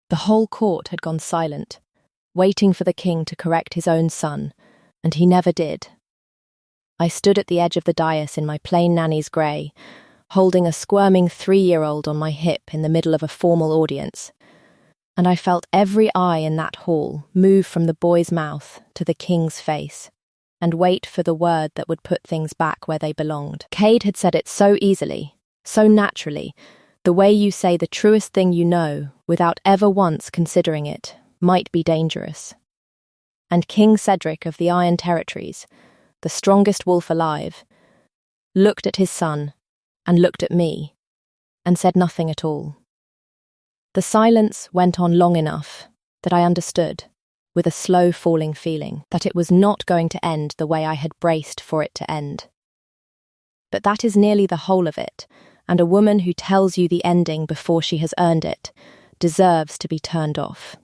The whole court had gone silent, waiting for the king to correct his own son, and he never did. I stood at the edge of the dais in my plain nanny's grey, holding a squirming 3-year-old on my hip in the middle of a formal audience, and I felt every eye in that hall move from the boy's mouth to the king's face, and wait for the word that would put things back where they belonged. Cade had said it so easily, so naturally, the way you say the truest thing you know without ever once considering it might be dangerous. And King Cedric of the Iron Territories, the strongest wolf alive, looked at his son and looked at me and said nothing at all. The silence went on long enough that I understood, with a slow falling feeling, that it was not going to end the way I had braced for it to end. But that is nearly the whole of it, and a woman who tells you the ending before she has earned it deserves to be turned off.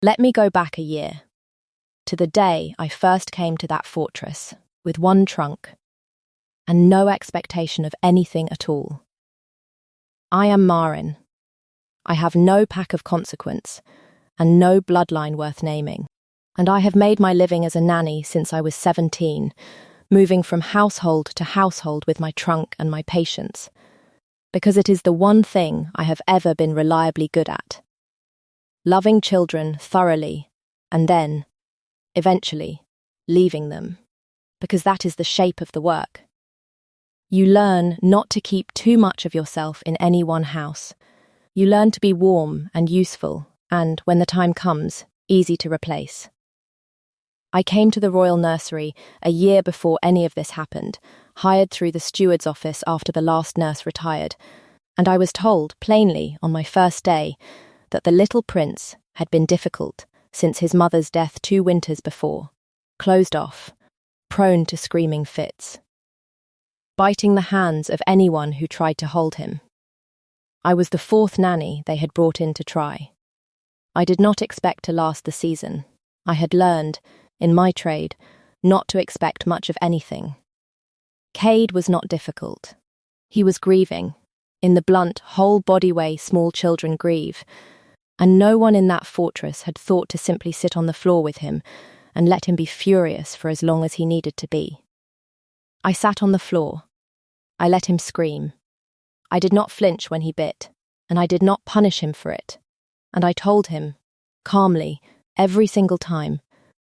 Let me go back a year, to the day I first came to that fortress, with one trunk, and no expectation of anything at all. I am Maren. I have no pack of consequence, and no bloodline worth naming, and I have made my living as a nanny since I was 17, moving from household to household with my trunk and my patience, because it is the one thing I have ever been reliably good at. Loving children thoroughly, and then, eventually, leaving them, because that is the shape of the work. You learn not to keep too much of yourself in any one house. You learn to be warm and useful, and, when the time comes, easy to replace. I came to the royal nursery a year before any of this happened, hired through the steward's office after the last nurse retired, and I was told, plainly, on my first day, that the little prince had been difficult since his mother's death 2 winters before, closed off, prone to screaming fits, biting the hands of anyone who tried to hold him. I was the 4th nanny they had brought in to try. I did not expect to last the season. I had learned, in my trade, not to expect much of anything. Cade was not difficult. He was grieving, in the blunt, whole-body way small children grieve, and no one in that fortress had thought to simply sit on the floor with him and let him be furious for as long as he needed to be. I sat on the floor. I let him scream. I did not flinch when he bit, and I did not punish him for it, and I told him, calmly, every single time,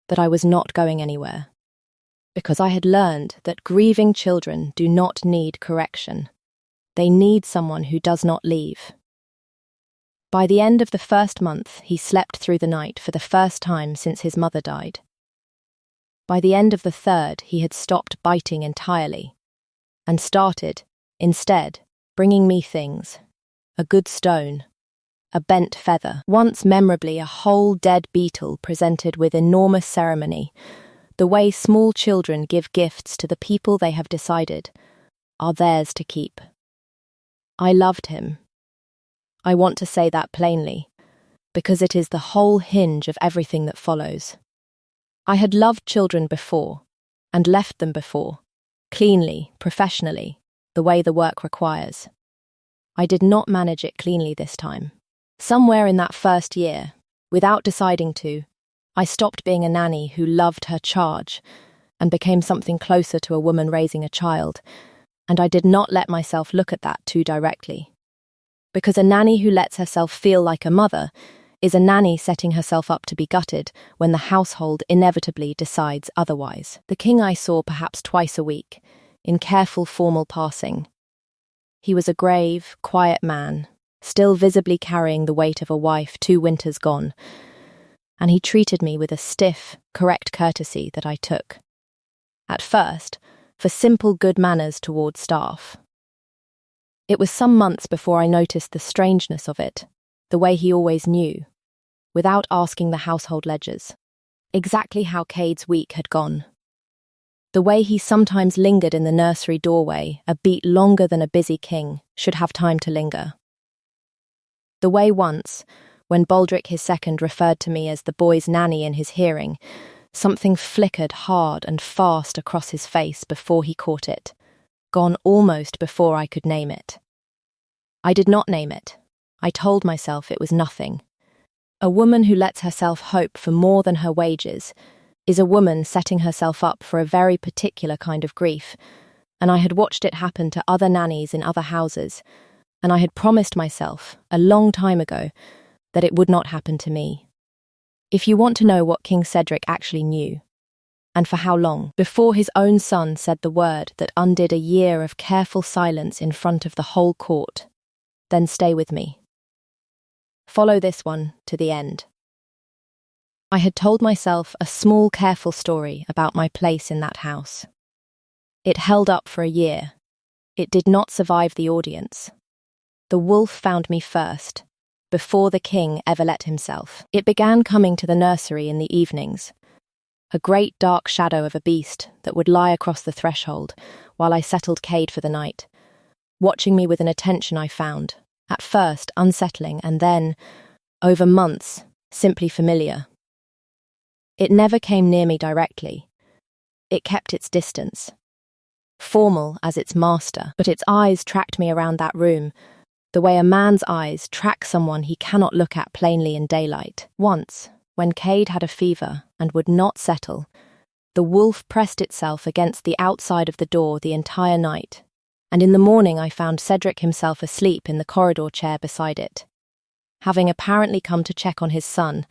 that I was not going anywhere, because I had learned that grieving children do not need correction. They need someone who does not leave. By the end of the 1st month, he slept through the night for the first time since his mother died. By the end of the 3rd, he had stopped biting entirely, and started, instead, bringing me things: a good stone, a bent feather, once memorably a whole dead beetle presented with enormous ceremony, the way small children give gifts to the people they have decided are theirs to keep. I loved him. I want to say that plainly, because it is the whole hinge of everything that follows. I had loved children before, and left them before, cleanly, professionally, the way the work requires. I did not manage it cleanly this time. Somewhere in that 1st year, without deciding to, I stopped being a nanny who loved her charge and became something closer to a woman raising a child, and I did not let myself look at that too directly. Because a nanny who lets herself feel like a mother is a nanny setting herself up to be gutted when the household inevitably decides otherwise. The king I saw perhaps twice a week, in careful formal passing. He was a grave, quiet man, still visibly carrying the weight of a wife 2 winters gone, and he treated me with a stiff, correct courtesy that I took. At first, for simple good manners toward staff. It was some months before I noticed the strangeness of it, the way he always knew, without asking the household ledgers, exactly how Cade's week had gone. The way he sometimes lingered in the nursery doorway a beat longer than a busy king should have time to linger. The way once, when Baldric II referred to me as the boy's nanny in his hearing, something flickered hard and fast across his face before he caught it, gone almost before I could name it. I did not name it. I told myself it was nothing. A woman who lets herself hope for more than her wages is a woman setting herself up for a very particular kind of grief, and I had watched it happen to other nannies in other houses, and I had promised myself, a long time ago, that it would not happen to me. If you want to know what King Cedric actually knew, and for how long, before his own son said the word that undid a year of careful silence in front of the whole court, then stay with me. Follow this one to the end. I had told myself a small, careful story about my place in that house. It held up for a year. It did not survive the audience. The wolf found me first, before the king ever let himself. It began coming to the nursery in the evenings, a great dark shadow of a beast that would lie across the threshold while I settled Cade for the night, watching me with an attention I found, at first unsettling and then, over months, simply familiar. It never came near me directly. It kept its distance, formal as its master, but its eyes tracked me around that room, the way a man's eyes track someone he cannot look at plainly in daylight. Once, when Cade had a fever and would not settle, the wolf pressed itself against the outside of the door the entire night, and in the morning I found Cedric himself asleep in the corridor chair beside it, having apparently come to check on his son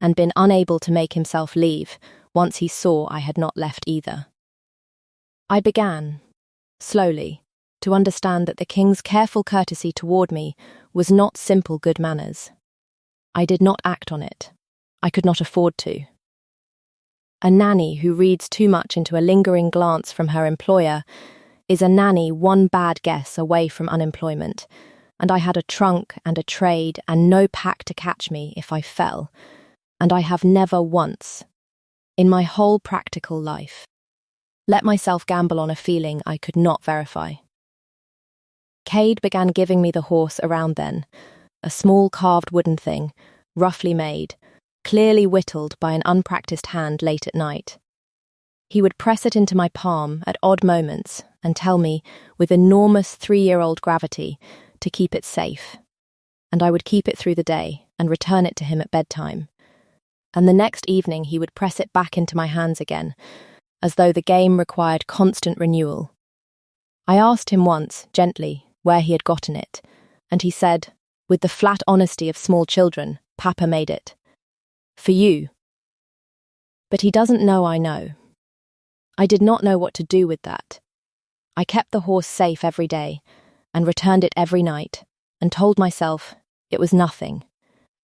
and been unable to make himself leave once he saw I had not left either. I began, slowly, to understand that the king's careful courtesy toward me was not simple good manners. I did not act on it. I could not afford to. A nanny who reads too much into a lingering glance from her employer is a nanny one bad guess away from unemployment, and I had a trunk and a trade and no pack to catch me if I fell, and I have never once, in my whole practical life, let myself gamble on a feeling I could not verify. Cade began giving me the horse around then, a small carved wooden thing, roughly made, clearly whittled by an unpracticed hand late at night. He would press it into my palm at odd moments and tell me, with enormous 3-year-old gravity, to keep it safe, and I would keep it through the day and return it to him at bedtime. And the next evening he would press it back into my hands again, as though the game required constant renewal. I asked him once, gently, where he had gotten it, and he said, with the flat honesty of small children, "Papa made it. For you." But he doesn't know I know. I did not know what to do with that. I kept the horse safe every day, and returned it every night, and told myself it was nothing.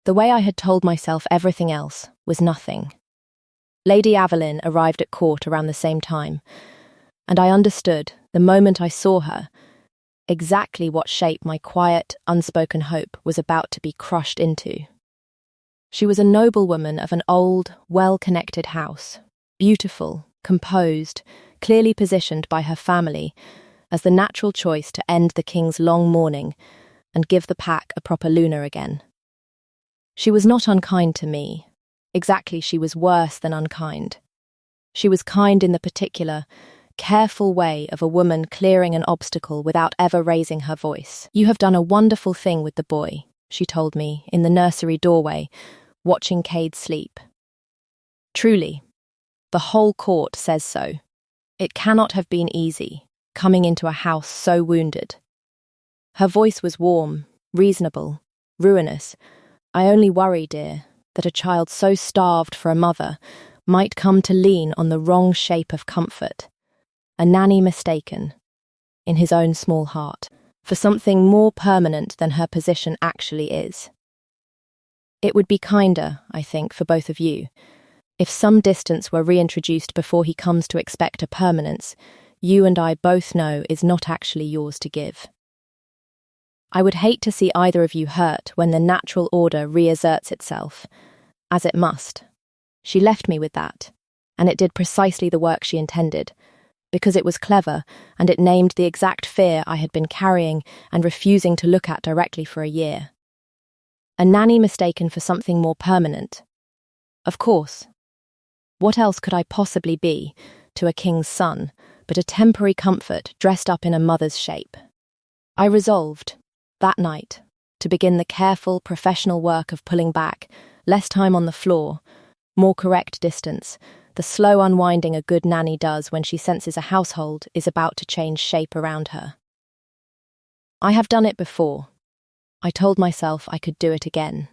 The way I had told myself everything else was nothing. Lady Aveline arrived at court around the same time, and I understood, the moment I saw her, exactly what shape my quiet, unspoken hope was about to be crushed into. She was a noblewoman of an old, well-connected house, beautiful, composed, clearly positioned by her family as the natural choice to end the king's long mourning and give the pack a proper lunar again. She was not unkind to me. Exactly, she was worse than unkind. She was kind in the particular, careful way of a woman clearing an obstacle without ever raising her voice. "You have done a wonderful thing with the boy," she told me in the nursery doorway, watching Cade sleep. "Truly, the whole court says so. It cannot have been easy, coming into a house so wounded." Her voice was warm, reasonable, ruinous. "I only worry, dear, that a child so starved for a mother might come to lean on the wrong shape of comfort, a nanny mistaken, in his own small heart, for something more permanent than her position actually is. It would be kinder, I think, for both of you, if some distance were reintroduced before he comes to expect a permanence you and I both know is not actually yours to give. I would hate to see either of you hurt when the natural order reasserts itself, as it must. She left me with that, and it did precisely the work she intended, because it was clever and it named the exact fear I had been carrying and refusing to look at directly for a year. A nanny mistaken for something more permanent. Of course. What else could I possibly be to a king's son but a temporary comfort dressed up in a mother's shape? I resolved, that night, to begin the careful, professional work of pulling back, less time on the floor, more correct distance, the slow unwinding a good nanny does when she senses a household is about to change shape around her. I have done it before. I told myself I could do it again.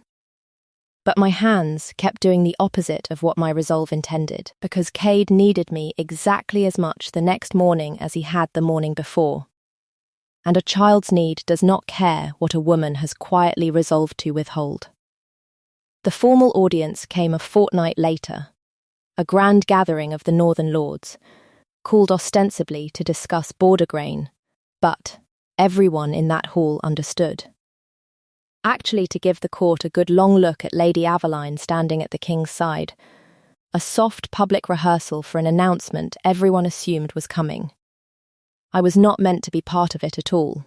But my hands kept doing the opposite of what my resolve intended, because Cade needed me exactly as much the next morning as he had the morning before. And a child's need does not care what a woman has quietly resolved to withhold. The formal audience came a fortnight later, a grand gathering of the Northern Lords, called ostensibly to discuss border grain, but everyone in that hall understood. Actually, to give the court a good long look at Lady Aveline standing at the king's side, a soft public rehearsal for an announcement everyone assumed was coming. I was not meant to be part of it at all.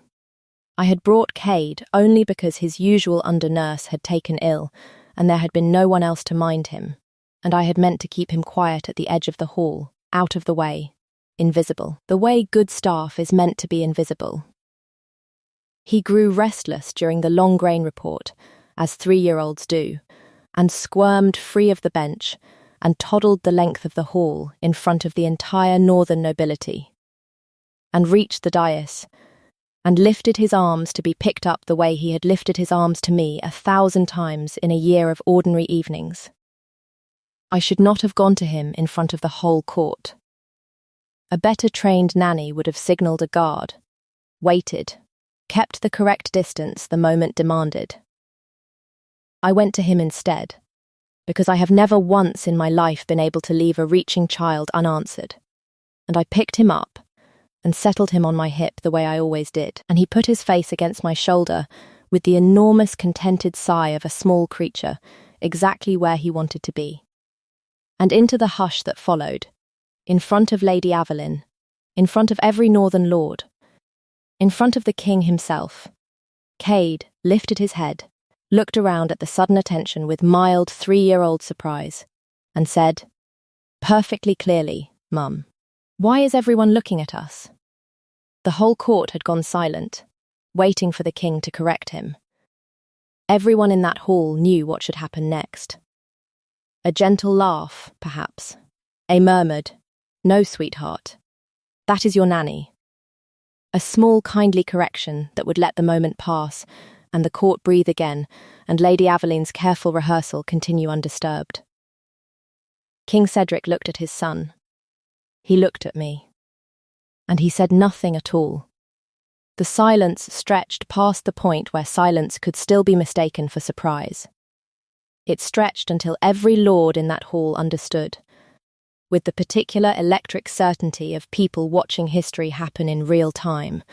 I had brought Cade only because his usual under-nurse had taken ill, and there had been no one else to mind him, and I had meant to keep him quiet at the edge of the hall, out of the way, invisible, the way good staff is meant to be invisible. He grew restless during the long grain report, as 3-year-olds do, and squirmed free of the bench and toddled the length of the hall in front of the entire northern nobility, and reached the dais, and lifted his arms to be picked up the way he had lifted his arms to me 1,000 times in a year of ordinary evenings. I should not have gone to him in front of the whole court. A better trained nanny would have signalled a guard, waited, kept the correct distance the moment demanded. I went to him instead, because I have never once in my life been able to leave a reaching child unanswered, and I picked him up and settled him on my hip the way I always did, and he put his face against my shoulder with the enormous contented sigh of a small creature, exactly where he wanted to be. And into the hush that followed, in front of Lady Aveline, in front of every northern lord, in front of the king himself, Cade lifted his head, looked around at the sudden attention with mild 3-year-old surprise, and said, perfectly clearly, Mum, why is everyone looking at us? The whole court had gone silent, waiting for the king to correct him. Everyone in that hall knew what should happen next. A gentle laugh, perhaps. A murmured, no, sweetheart. That is your nanny. A small kindly correction that would let the moment pass, and the court breathe again, and Lady Aveline's careful rehearsal continue undisturbed. King Cedric looked at his son. He looked at me. And he said nothing at all. The silence stretched past the point where silence could still be mistaken for surprise. It stretched until every lord in that hall understood, with the particular electric certainty of people watching history happen in real time,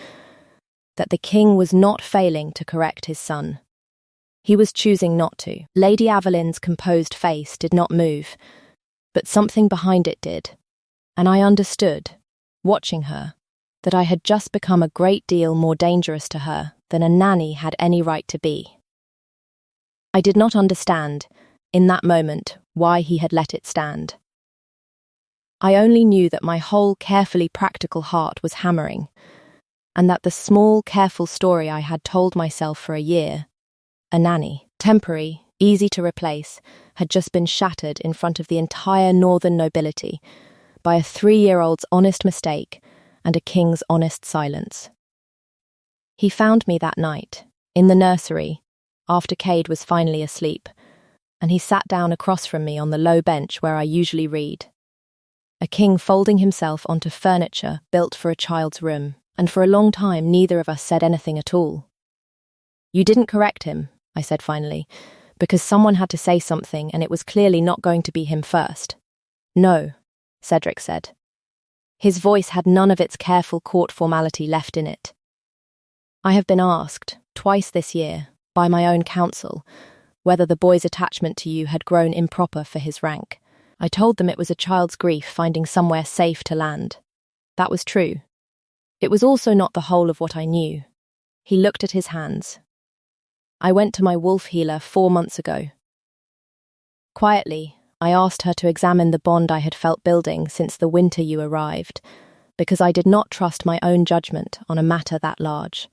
that the king was not failing to correct his son. He was choosing not to. Lady Aveline's composed face did not move, but something behind it did, and I understood, watching her, that I had just become a great deal more dangerous to her than a nanny had any right to be. I did not understand, in that moment, why he had let it stand. I only knew that my whole carefully practical heart was hammering, and that the small, careful story I had told myself for a year, a nanny, temporary, easy to replace, had just been shattered in front of the entire northern nobility by a 3-year-old's honest mistake and a king's honest silence. He found me that night, in the nursery, after Cade was finally asleep, and he sat down across from me on the low bench where I usually read. A king folding himself onto furniture built for a child's room, and for a long time neither of us said anything at all. You didn't correct him, I said finally, because someone had to say something and it was clearly not going to be him first. No, Cedric said. His voice had none of its careful court formality left in it. I have been asked, twice this year, by my own counsel, whether the boy's attachment to you had grown improper for his rank. I told them it was a child's grief finding somewhere safe to land. That was true. It was also not the whole of what I knew. He looked at his hands. I went to my wolf healer 4 months ago. Quietly, I asked her to examine the bond I had felt building since the winter you arrived, because I did not trust my own judgment on a matter that large.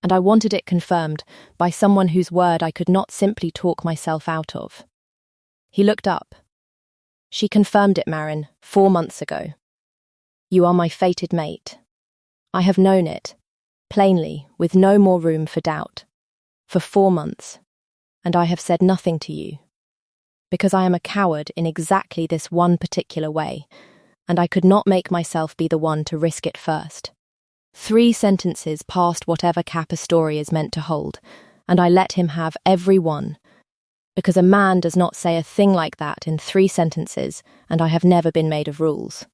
and I wanted it confirmed by someone whose word I could not simply talk myself out of. He looked up. She confirmed it, Maren, 4 months ago. You are my fated mate. I have known it, plainly, with no more room for doubt, for 4 months, and I have said nothing to you, because I am a coward in exactly this one particular way, and I could not make myself be the one to risk it first. 3 sentences past whatever cap a story is meant to hold, and I let him have every one, because a man does not say a thing like that in 3 sentences, and I have never been made of rules.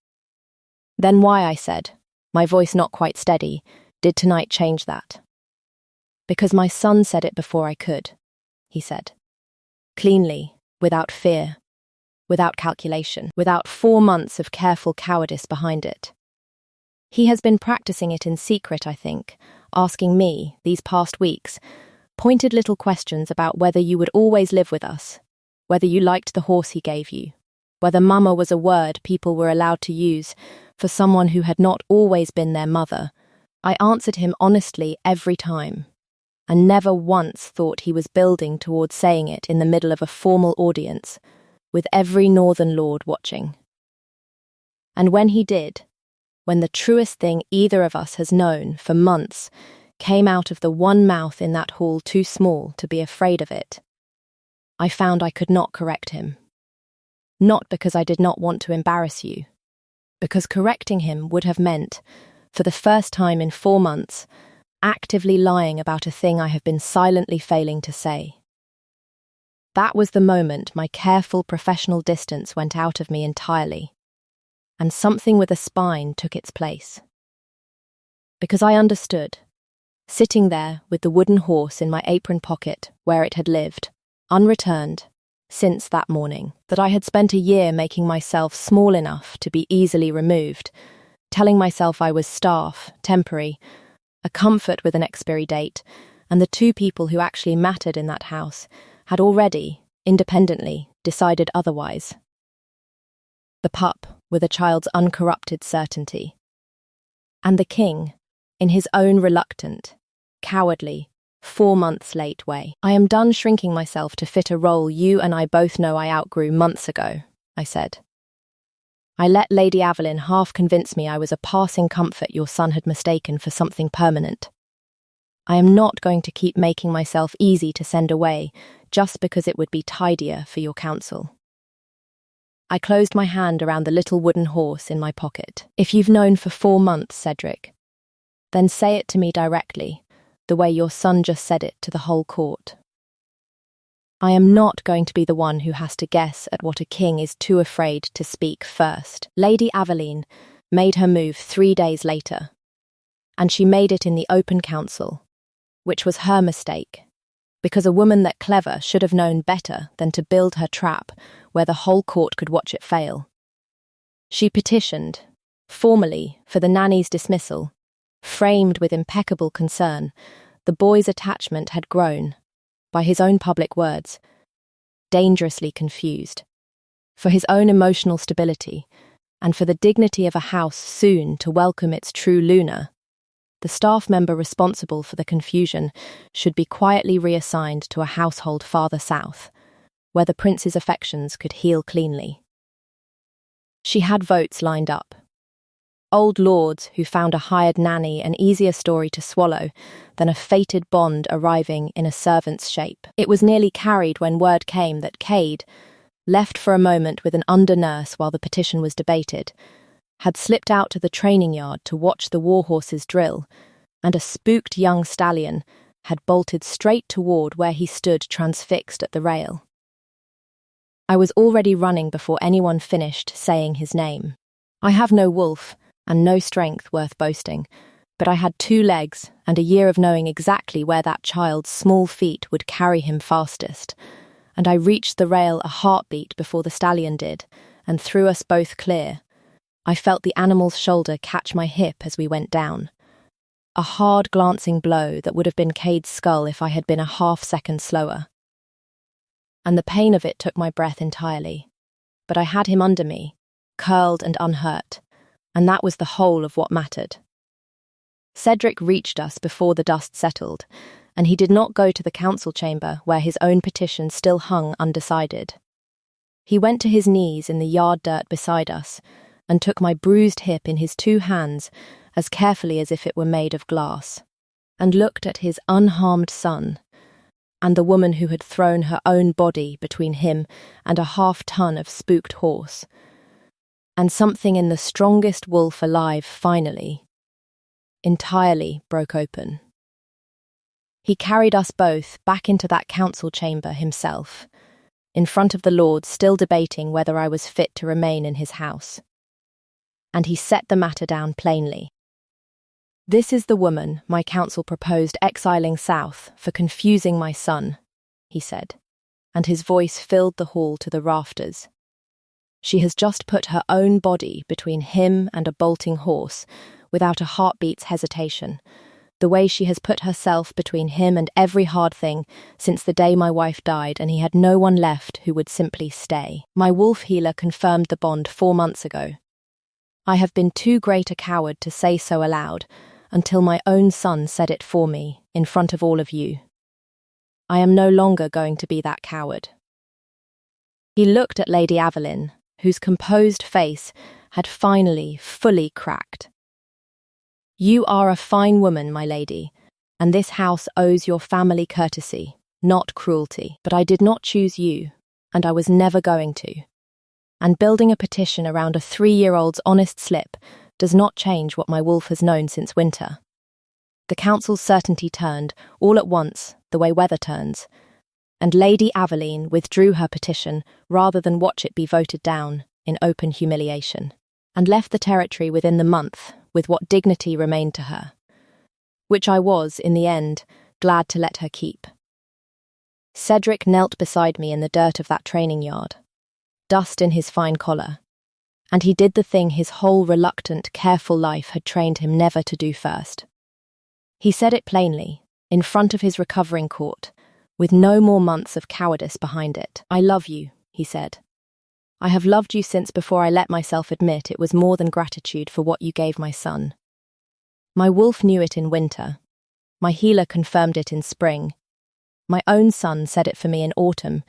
Then why, I said, my voice not quite steady, did tonight change that? Because my son said it before I could, he said. Cleanly, without fear, without calculation, without 4 months of careful cowardice behind it. He has been practicing it in secret, I think, asking me, these past weeks, pointed little questions about whether you would always live with us, whether you liked the horse he gave you, whether mama was a word people were allowed to use for someone who had not always been their mother. I answered him honestly every time, and never once thought he was building towards saying it in the middle of a formal audience, with every northern lord watching. And when he did, when the truest thing either of us has known for months came out of the one mouth in that hall too small to be afraid of it, I found I could not correct him. Not because I did not want to embarrass you, because correcting him would have meant, for the first time in 4 months, actively lying about a thing I have been silently failing to say. That was the moment my careful professional distance went out of me entirely, and something with a spine took its place. Because I understood, sitting there with the wooden horse in my apron pocket where it had lived, unreturned, since that morning, that I had spent a year making myself small enough to be easily removed, telling myself I was staff, temporary, a comfort with an expiry date, and the 2 people who actually mattered in that house had already, independently, decided otherwise. The pup, with a child's uncorrupted certainty. And the king, in his own reluctant, cowardly, 4 months late way. I am done shrinking myself to fit a role you and I both know I outgrew months ago, I said. I let Lady Aveline half convince me I was a passing comfort your son had mistaken for something permanent. I am not going to keep making myself easy to send away just because it would be tidier for your counsel. I closed my hand around the little wooden horse in my pocket. If you've known for 4 months, Cedric, then say it to me directly, the way your son just said it to the whole court. I am not going to be the one who has to guess at what a king is too afraid to speak first. Lady Aveline made her move 3 days later, and she made it in the open council, which was her mistake, because a woman that clever should have known better than to build her trap where the whole court could watch it fail. She petitioned, formally, for the nanny's dismissal, framed with impeccable concern. The boy's attachment had grown, by his own public words, dangerously confused, for his own emotional stability, and for the dignity of a house soon to welcome its true Luna. The staff member responsible for the confusion should be quietly reassigned to a household farther south, where the prince's affections could heal cleanly. She had votes lined up. Old lords who found a hired nanny an easier story to swallow than a fated bond arriving in a servant's shape. It was nearly carried when word came that Cade, left for a moment with an under-nurse while the petition was debated, had slipped out to the training yard to watch the warhorses drill, and a spooked young stallion had bolted straight toward where he stood transfixed at the rail. I was already running before anyone finished saying his name. I have no wolf, and no strength worth boasting, but I had 2 legs and a year of knowing exactly where that child's small feet would carry him fastest, and I reached the rail a heartbeat before the stallion did, and threw us both clear. I felt the animal's shoulder catch my hip as we went down. A hard glancing blow that would have been Cade's skull if I had been a half-second slower. And the pain of it took my breath entirely, but I had him under me, curled and unhurt, and that was the whole of what mattered. Cedric reached us before the dust settled, and he did not go to the council chamber where his own petition still hung undecided. He went to his knees in the yard dirt beside us and took my bruised hip in his 2 hands as carefully as if it were made of glass, and looked at his unharmed son and the woman who had thrown her own body between him and a half-ton of spooked horse. And something in the strongest wolf alive finally, entirely broke open. He carried us both back into that council chamber himself, in front of the Lord still debating whether I was fit to remain in his house. And he set the matter down plainly. "This is the woman my council proposed exiling south for confusing my son," he said, and his voice filled the hall to the rafters. "She has just put her own body between him and a bolting horse, without a heartbeat's hesitation, the way she has put herself between him and every hard thing since the day my wife died and he had no one left who would simply stay. My wolf healer confirmed the bond 4 months ago. I have been too great a coward to say so aloud, until my own son said it for me, in front of all of you. I am no longer going to be that coward." He looked at Lady Aveline, whose composed face had finally fully cracked. "You are a fine woman, my lady, and this house owes your family courtesy, not cruelty. But I did not choose you, and I was never going to. And building a petition around a 3-year-old's honest slip does not change what my wolf has known since winter." The council's certainty turned, all at once, the way weather turns, and Lady Aveline withdrew her petition rather than watch it be voted down in open humiliation, and left the territory within the month with what dignity remained to her, which I was, in the end, glad to let her keep. Cedric knelt beside me in the dirt of that training yard, dust in his fine collar, and he did the thing his whole reluctant, careful life had trained him never to do first. He said it plainly, in front of his recovering court, with no more months of cowardice behind it. "I love you," he said. "I have loved you since before I let myself admit it was more than gratitude for what you gave my son. My wolf knew it in winter. My healer confirmed it in spring. My own son said it for me in autumn,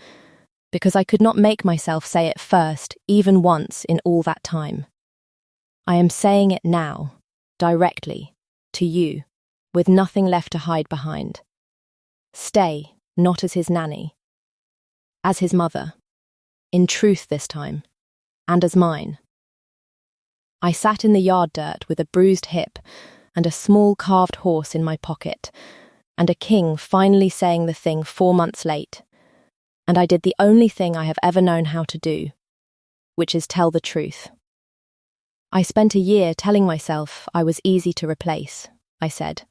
because I could not make myself say it first, even once in all that time. I am saying it now, directly, to you, with nothing left to hide behind. Stay, not as his nanny. As his mother. In truth this time. And as mine." I sat in the yard dirt with a bruised hip and a small carved horse in my pocket, and a king finally saying the thing 4 months late, and I did the only thing I have ever known how to do, which is tell the truth. "I spent a year telling myself I was easy to replace," I said,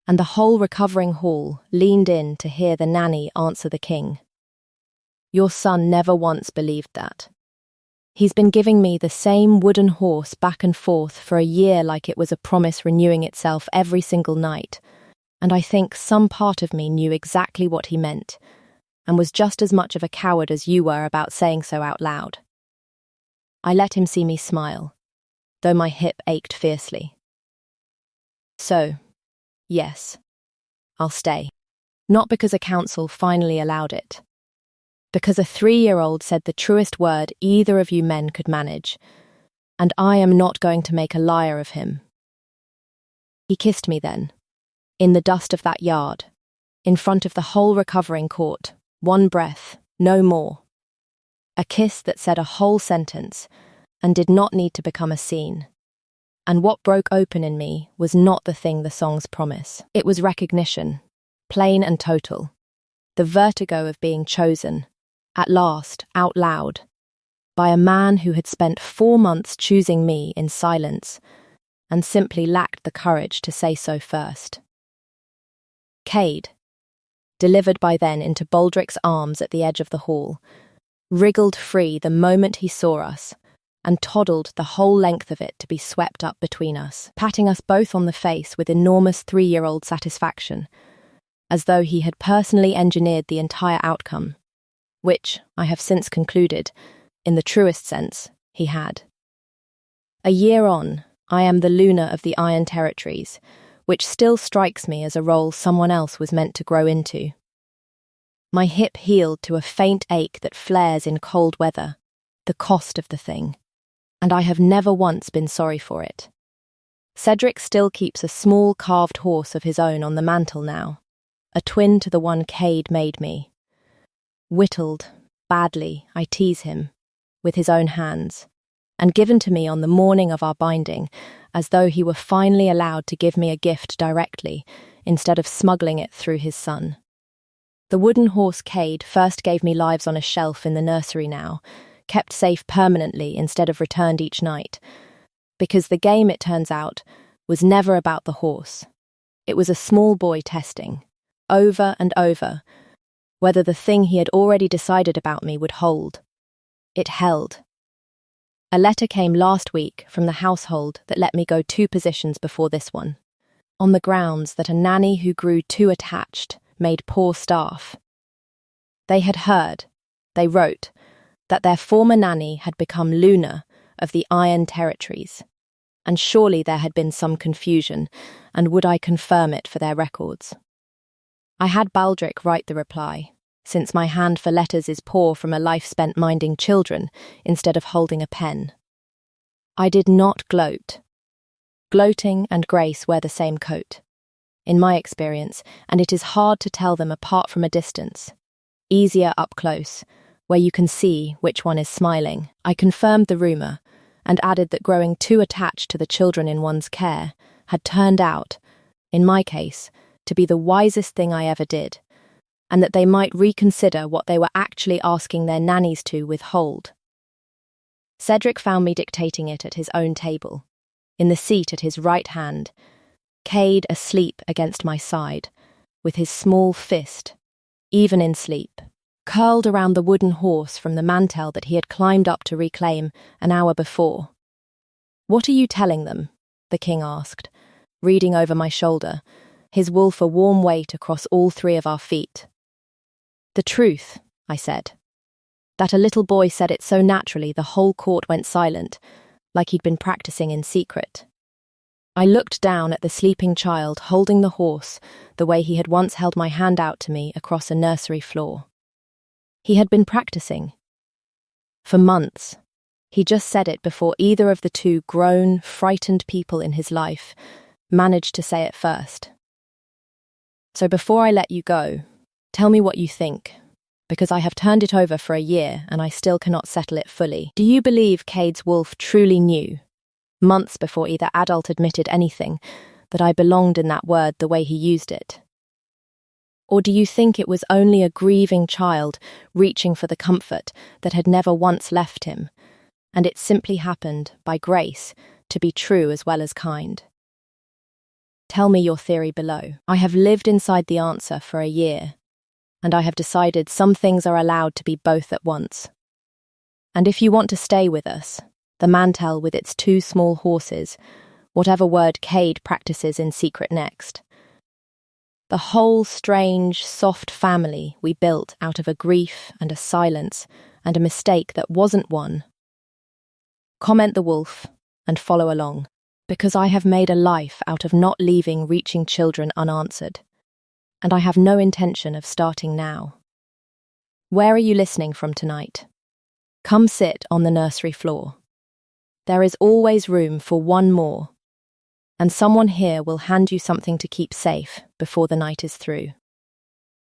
and the whole recovering hall leaned in to hear the nanny answer the king. "Your son never once believed that. He's been giving me the same wooden horse back and forth for a year like it was a promise renewing itself every single night, and I think some part of me knew exactly what he meant, and was just as much of a coward as you were about saying so out loud." I let him see me smile, though my hip ached fiercely. "So, yes, I'll stay. Not because a council finally allowed it. Because a 3-year-old said the truest word either of you men could manage, and I am not going to make a liar of him." He kissed me then, in the dust of that yard, in front of the whole recovering court, 1 breath, no more. A kiss that said a whole sentence, and did not need to become a scene. And what broke open in me was not the thing the songs promise. It was recognition, plain and total. The vertigo of being chosen, at last, out loud, by a man who had spent 4 months choosing me in silence, and simply lacked the courage to say so first. Cade, delivered by then into Baldric's arms at the edge of the hall, wriggled free the moment he saw us, and toddled the whole length of it to be swept up between us, patting us both on the face with enormous 3-year-old satisfaction, as though he had personally engineered the entire outcome, which, I have since concluded, in the truest sense, he had. A year on, I am the Luna of the Iron Territories, which still strikes me as a role someone else was meant to grow into. My hip healed to a faint ache that flares in cold weather, the cost of the thing, and I have never once been sorry for it. Cedric still keeps a small carved horse of his own on the mantel now, a twin to the one Cade made me. Whittled, badly, I tease him, with his own hands, and given to me on the morning of our binding, as though he were finally allowed to give me a gift directly, instead of smuggling it through his son. The wooden horse Cade first gave me lives on a shelf in the nursery now, kept safe permanently instead of returned each night, because the game, it turns out, was never about the horse. It was a small boy testing, over and over, whether the thing he had already decided about me would hold. It held. A letter came last week from the household that let me go 2 positions before this one, on the grounds that a nanny who grew too attached made poor staff. They had heard, they wrote, that their former nanny had become Luna of the Iron Territories, and surely there had been some confusion, and would I confirm it for their records? I had Baldric write the reply, since my hand for letters is poor from a life spent minding children instead of holding a pen. I did not gloat. Gloating and grace wear the same coat, in my experience, and it is hard to tell them apart from a distance. Easier up close, where you can see which one is smiling. I confirmed the rumour, and added that growing too attached to the children in one's care had turned out, in my case, to be the wisest thing I ever did, and that they might reconsider what they were actually asking their nannies to withhold. Cedric found me dictating it at his own table, in the seat at his right hand, Cade asleep against my side, with his small fist, even in sleep, curled around the wooden horse from the mantel that he had climbed up to reclaim an hour before. "What are you telling them?" the king asked, reading over my shoulder, his wolf a warm weight across all 3 of our feet. "The truth," I said. That a little boy said it so naturally the whole court went silent, like he'd been practicing in secret. I looked down at the sleeping child holding the horse the way he had once held my hand out to me across a nursery floor. He had been practicing. For months. He just said it before either of the 2 grown, frightened people in his life managed to say it first. "So before I let you go, tell me what you think, because I have turned it over for a year and I still cannot settle it fully. Do you believe Cade's wolf truly knew, months before either adult admitted anything, that I belonged in that word the way he used it? Or do you think it was only a grieving child reaching for the comfort that had never once left him, and it simply happened, by grace, to be true as well as kind? Tell me your theory below. I have lived inside the answer for a year, and I have decided some things are allowed to be both at once. And if you want to stay with us, the mantel with its 2 small horses, whatever word Cade practices in secret next, the whole strange, soft family we built out of a grief and a silence and a mistake that wasn't one. Comment the wolf and follow along, because I have made a life out of not leaving reaching children unanswered, and I have no intention of starting now. Where are you listening from tonight? Come sit on the nursery floor. There is always room for one more, and someone here will hand you something to keep safe before the night is through.